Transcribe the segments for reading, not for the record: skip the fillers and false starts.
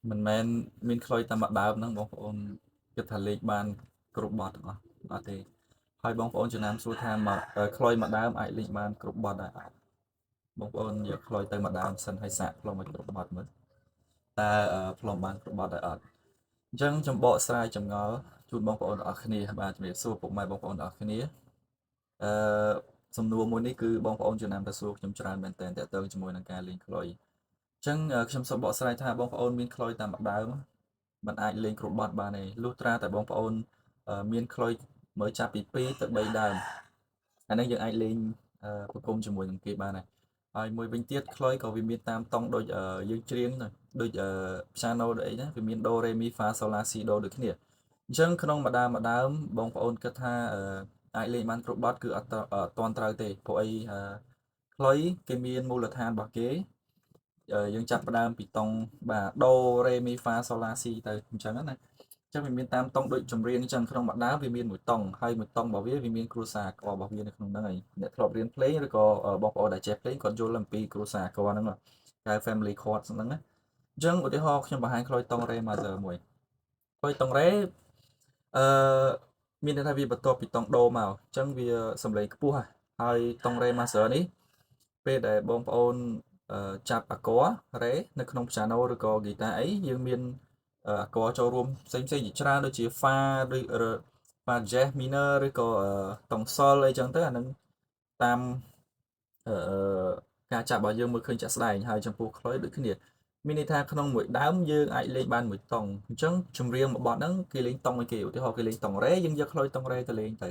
mình menមានខ្លុយតាមម្ដើមហ្នឹងបងប្អូនគិតថាលេខបានគ្រប់បទទាំងអស់អត់ទេហើយបងប្អូនចំណាំសួរថាមកខ្លុយម្ដើមអាចលេខបានគ្រប់បទដែរអត់បងប្អូនយកខ្លុយទៅម្ដើមសិនហើយសាកផ្លុំឲ្យគ្រប់បទមើលតើផ្លុំបានគ្រប់បទដែរអត់អញ្ចឹងចំបកស្រាយចម្ងល់ជូនបងប្អូនទាំងអស់គ្នាបាទជំរាបសួរពុកម៉ែបងប្អូនទាំងអស់គ្នាអឺសំណួរមួយនេះគឺបងប្អូនចំណាំទៅសួរខ្ញុំច្រើនមែនទែនតើតើជាមួយនឹងការលេងខ្លុយអញ្ចឹងខ្ញុំសូមបកស្រាយថាបងប្អូនមានខ្លុយតាមម្ដើមมันអាចលេងគ្រប់បទបានទេលុះត្រាតែបងប្អូនមានខ្លុយមើលចាប់ពី2ទៅ3ដើមអានេះយើងអាចលេងប្រគំជាមួយនឹងគេបានដែរហើយមួយវិញទៀតខ្លុយក៏វាមានតាមតង់ដូចយើងច្រៀងដូច piano ដូចអីណាវាមាន do re mi fa sol la si do ដូចគ្នាអញ្ចឹងក្នុងម្ដើមបងប្អូនគិតថាអាចលេងបានគ្រប់បទគឺអត់ទាន់ត្រូវទេព្រោះអីខ្លុយគេមានមូលដ្ឋានរបស់គេយើងចាប់ផ្ដើមពីតុងបាទដូរ៉េមីហ្វាសូឡាស៊ីទៅអញ្ចឹងណាអញ្ចឹងវាមានតាមតុងដូចចម្រៀងអញ្ចឹងក្នុងម្ដើមវាមានមួយតុងហើយមួយតុងរបស់វាមានគ្រួសារអក្សររបស់វានៅក្នុងហ្នឹងហើយអ្នកធ្លាប់រៀនភ្លេងឬក៏បងប្អូនដែលចេះភ្លេងគាត់យល់អំពីគ្រួសារអក្សរហ្នឹងហៅ family chord ហ្នឹងណាអញ្ចឹងឧទាហរណ៍ខ្ញុំបង្ហាញខ្លុយតុងរ៉េ major មួយខ្លុយតុងរ៉េអឺមានន័យថាវាបន្ទាប់ពីតុងដូមកអញ្ចឹងវាសំឡេងខ្ពស់ហើយតុងរ៉េ major នេះពេលដែលបងប្អូនចាប់អាគ័ររ៉េនៅក្នុង piano ឬក៏ guitar អីយើងមានអាគ័រចូលរួមផ្សេងៗជាច្រើនដូចជា Fa ឬ Fa jazz minor ឬក៏តុង Sol អីចឹងទៅអានឹងតាមអឺការចាប់របស់យើងមើលឃើញជាក់ស្ដែងហើយចំពោះខ្លុយដូចគ្នាមានន័យថាក្នុងមួយដើមយើងអាចលេងបានមួយតុងអញ្ចឹងចម្រៀងមួយបទហ្នឹងគេលេងតុងឲ្យគេឧទាហរណ៍គេលេងតុងរ៉េយើងយកខ្លុយតុងរ៉េទៅលេងទៅ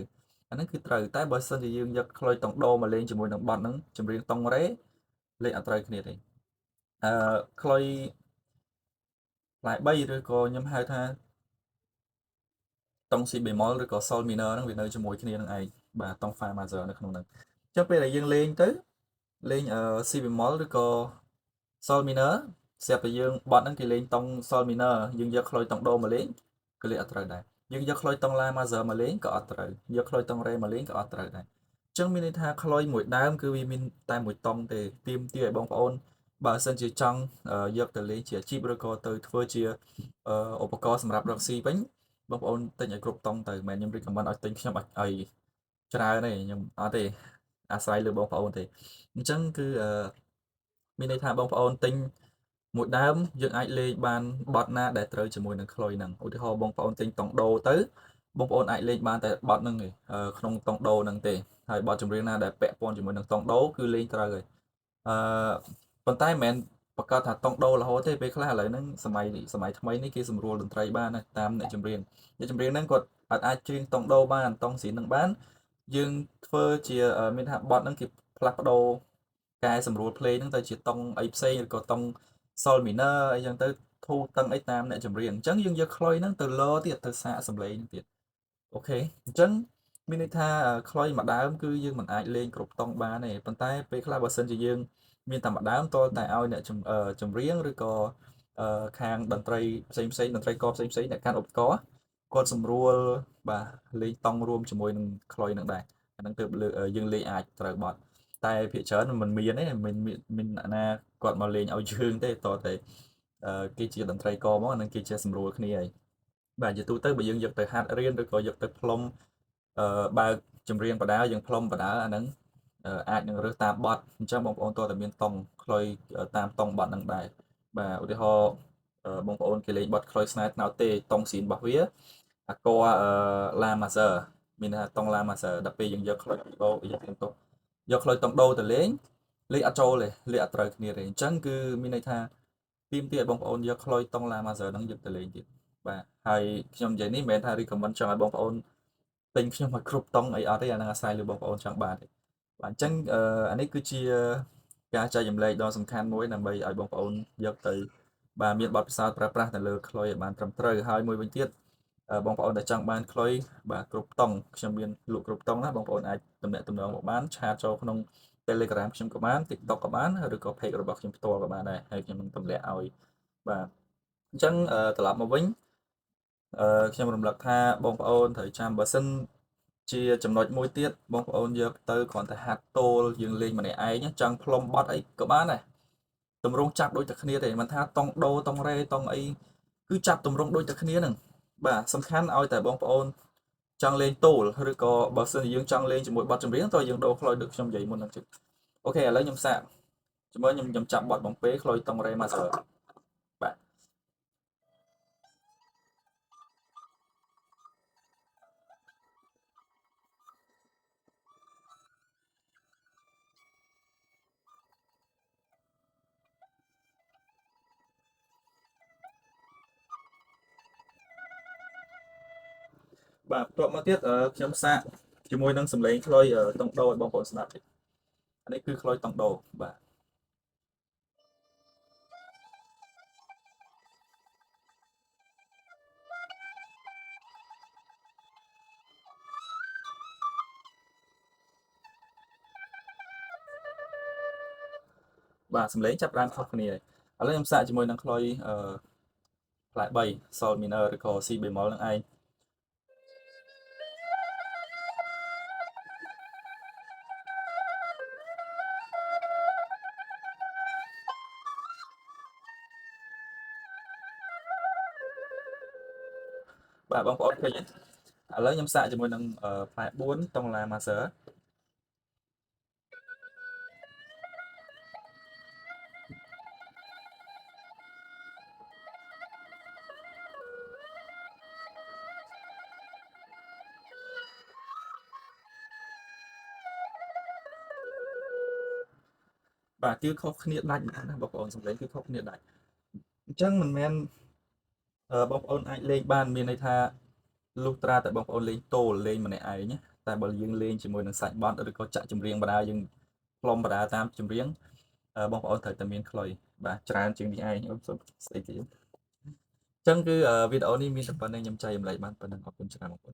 អាហ្នឹងគឺត្រូវតែបើសិនជាយើងយកខ្លុយតុងដូមកលេងជាមួយនឹងបទហ្នឹងចម្រៀងតុងរ៉េលេងអត់ត្រូវគ្នាទេខ្លុយផ្លែ3ឬក៏ខ្ញុំហៅថាតុង si bemol ឬក៏ sol minor ហ្នឹងវានៅជាមួយគ្នានឹងឯងបាទតុង fa major នៅក្នុងហ្នឹងអញ្ចឹងពេលដែលយើងលេងទៅលេងsi bemol ឬក៏ sol minor ស្រាប់តែយើងបត់ហ្នឹងគេលេងតុង sol minor យើងយកខ្លុយតុងដូមកលេងក៏លេងអត់ត្រូវដែរយើងយកខ្លុយតុង la major មកលេងក៏អត់ត្រូវយកខ្លុយតុង re មកលេងក៏អត់ត្រូវដែរអញ្ចឹងមានន័យថាខ្លុយមួយដើមគឺវាមានតែមួយតុងទេទាមទារឲ្យបងប្អូនបើសិនជាចង់យកទៅលេងជាអាជីពឬក៏ទៅធ្វើជាឧបករណ៍សម្រាប់រកស៊ីវិញបងប្អូនទិញឲ្យគ្រប់តុងទៅមិនមែនខ្ញុំ recommend ឲ្យទិញខ្ញុំឲ្យច្រើនទេខ្ញុំអត់ទេអាស្រ័យលើបងប្អូនទេអញ្ចឹងគឺមានន័យថាបងប្អូនទិញមួយដើមយើងអាចលេងបានបទណាដែលត្រូវជាមួយនឹងខ្លុយហ្នឹងឧទាហរណ៍បងប្អូនទិញតុងដូទៅបងប្អូនអាចលេងបានតែបទហ្នឹងទេក្នុងតុងដូហ្នឹងទេហើយបទចម្រៀងណាដែលពាក់ព័ន្ធជាមួយនឹងតុងដូគឺលេងត្រូវហើយអឺប៉ុន្តែមិនមែនប្រកាសថាតុងដូរហូតទេពេលខ្លះឥឡូវហ្នឹងសម័យថ្មីនេះគេសម្រួលតន្ត្រីបានណាតាមអ្នកចម្រៀងហ្នឹងគាត់អាចច្រៀងតុងដូបានតុងស៊ីនហ្នឹងបានយើងធ្វើជាមានថាបទហ្នឹងគេផ្លាស់ប្ដូរកែសម្រួលភ្លេងហ្នឹងទៅជាតុងអីផ្សេងឬក៏តុង sol minor អីចឹងទៅធូរតឹងអីតាមអ្នកចម្រៀងអញ្ចឹងយើងយកខ្លុយហ្នឹងទៅលទៀតទៅសាកសំឡេងហ្នឹងទៀតអូខេអញ្ចឹងមានន័យថាខ្លុយមួយដើមគឺយើងមិនអាចលេងគ្រប់តុងបានទេប៉ុន្តែពេលខ្លះបើសិនជាយើងមានតែមួយដើមតតែឲ្យអ្នកចម្រៀងឬក៏ខាងតន្ត្រីផ្សេងៗតន្ត្រីករផ្សេងៗអ្នកកាន់ឧបករណ៍គាត់សម្រួលបាទលេងតង់រួមជាមួយនឹងខ្លុយនឹងដែរអាហ្នឹងទើបយើងលេងអាចត្រូវបត់តែភាគច្រើនมันមានទេមានអ្នកណាគាត់មកលេងឲ្យយើងទេតតែគេជាតន្ត្រីករមកអាហ្នឹងគេចេះសម្រួលគ្នាហើយបាទជាទូទៅបើយើងយកទៅហាត់រៀនឬក៏យកទៅផ្លុំបើកចម្រៀងបដាយើងផ្លុំបដាអាហ្នឹងអាចនឹងរើសតាមបទអញ្ចឹងបងប្អូនតើតែមានតុងខ្លុយតាមតុងបទហ្នឹងដែរបាទឧទាហរណ៍បងប្អូនគេលេងបទខ្លុយស្នេហ៍ត្នោតទេតុងស៊ីនរបស់វាអាគ័រLa major មានថាតុង La major ដល់ពេលយើងយកខ្លុយដូយកខ្លុយតុងដូទៅលេងអត់ចូលទេលេងអត់ត្រូវគ្នាទេអញ្ចឹងគឺមានន័យថាទាមទារឲ្យបងប្អូនយកខ្លុយតុង La major ហ្នឹងយកទៅលេងទៀតបាទហើយខ្ញុំនិយាយនេះមិនមែនថា recommend ចង់ឲ្យបងប្អូនទិញខ្ញុំឲ្យគ្រប់តុងអីអត់ទេអាហ្នឹងអាស្រ័យលើបងប្អូនចង់បានទេបាទអញ្ចឹងអានេះគឺជាការចែករំលែកដ៏សំខាន់មួយដើម្បីឲ្យបងប្អូនយកទៅបាទមានបទពិសោធន៍ប្រើប្រាស់ទៅលើខ្លុយឲ្យបានត្រឹមត្រូវហើយមួយវិញទៀតបងប្អូនដែលចង់បានខ្លុយបាទគ្រប់តុងខ្ញុំមានលក់គ្រប់តុងណាបងប្អូនអាចទំនាក់ទំនងមកបានឆាតចូលក្នុង Telegram ខ្ញុំក៏បាន TikTok ក៏បានឬក៏ page របស់ខ្ញុំផ្ទាល់ក៏បានដែរហើយខ្ញុំនឹងទម្លាក់ឲ្យបាទអញ្ចឹងត្រឡប់មកវិញខ្ញុំរំលឹកថាបងប្អូនត្រូវចាំបើសិនជាចំណុចមួយទៀតបងប្អូនយកទៅគ្រាន់តែហាត់តូលយើងលេងម្នាក់ឯងចង់ផ្លុំបត់អីក៏បានដែរ តម្រង់ចាប់ដូចតែគ្នាទេមិនថាតង់ដូតង់រ៉េតង់អីគឺចាប់តម្រង់ដូចតែគ្នាហ្នឹងបាទសំខាន់ឲ្យតែបងប្អូនចង់លេងតូលឬក៏បើសិនជាយើងចង់លេងជាមួយបទចម្រៀងតើយើងដូរខ្លុយដូចខ្ញុំនិយាយមុនហ្នឹងជិតអូខេឥឡូវខ្ញុំសាកជាមួយខ្ញុំចាប់បទបំពេខ្លុយតង់រ៉េ master បាទបាទបន្ទាប់មកទៀតខ្ញុំសាកជាមួយនឹងសំឡេងខ្លុយតង់ដូឲ្យបងប្អូនស្ដាប់តិចអានេះគឺខ្លុយតង់ដូបាទបាទសំឡេងចាប់ផ្ដើមខុសគ្នាហើយឥឡូវខ្ញុំសាកជាមួយនឹងខ្លុយផ្លែ3 sol minor ឬក៏ si bemol នឹងឯងបាទបងប្អូនឃើញទេឥឡូវខ្ញុំសាកជាមួយនឹងផ្លែ4តង់ឡា master បាទគឺខុសគ្នាដាច់ណាបងប្អូនសំឡេងគឺខុសគ្នាដាច់អញ្ចឹងមិនមែនបងប្អូនអាចលេងបានមានន័យថាលុះត្រាតែបងប្អូនលេងតូលលេងម្នាក់ឯងណាតែបើយើងលេងជាមួយនឹងសាច់បទឬក៏ចាក់ចម្រៀងបដាយើងផ្លុំបដាតាមចម្រៀងបងប្អូនត្រូវតែមានខ្លុយបាទច្រើនជាងនេះឯងអូស្អីទៀតអញ្ចឹងគឺវីដេអូនេះមានតែប៉ុណ្្នឹងខ្ញុំចែករំលែកបានប៉ុណ្្នឹងអរគុណច្រើនបងប្អូន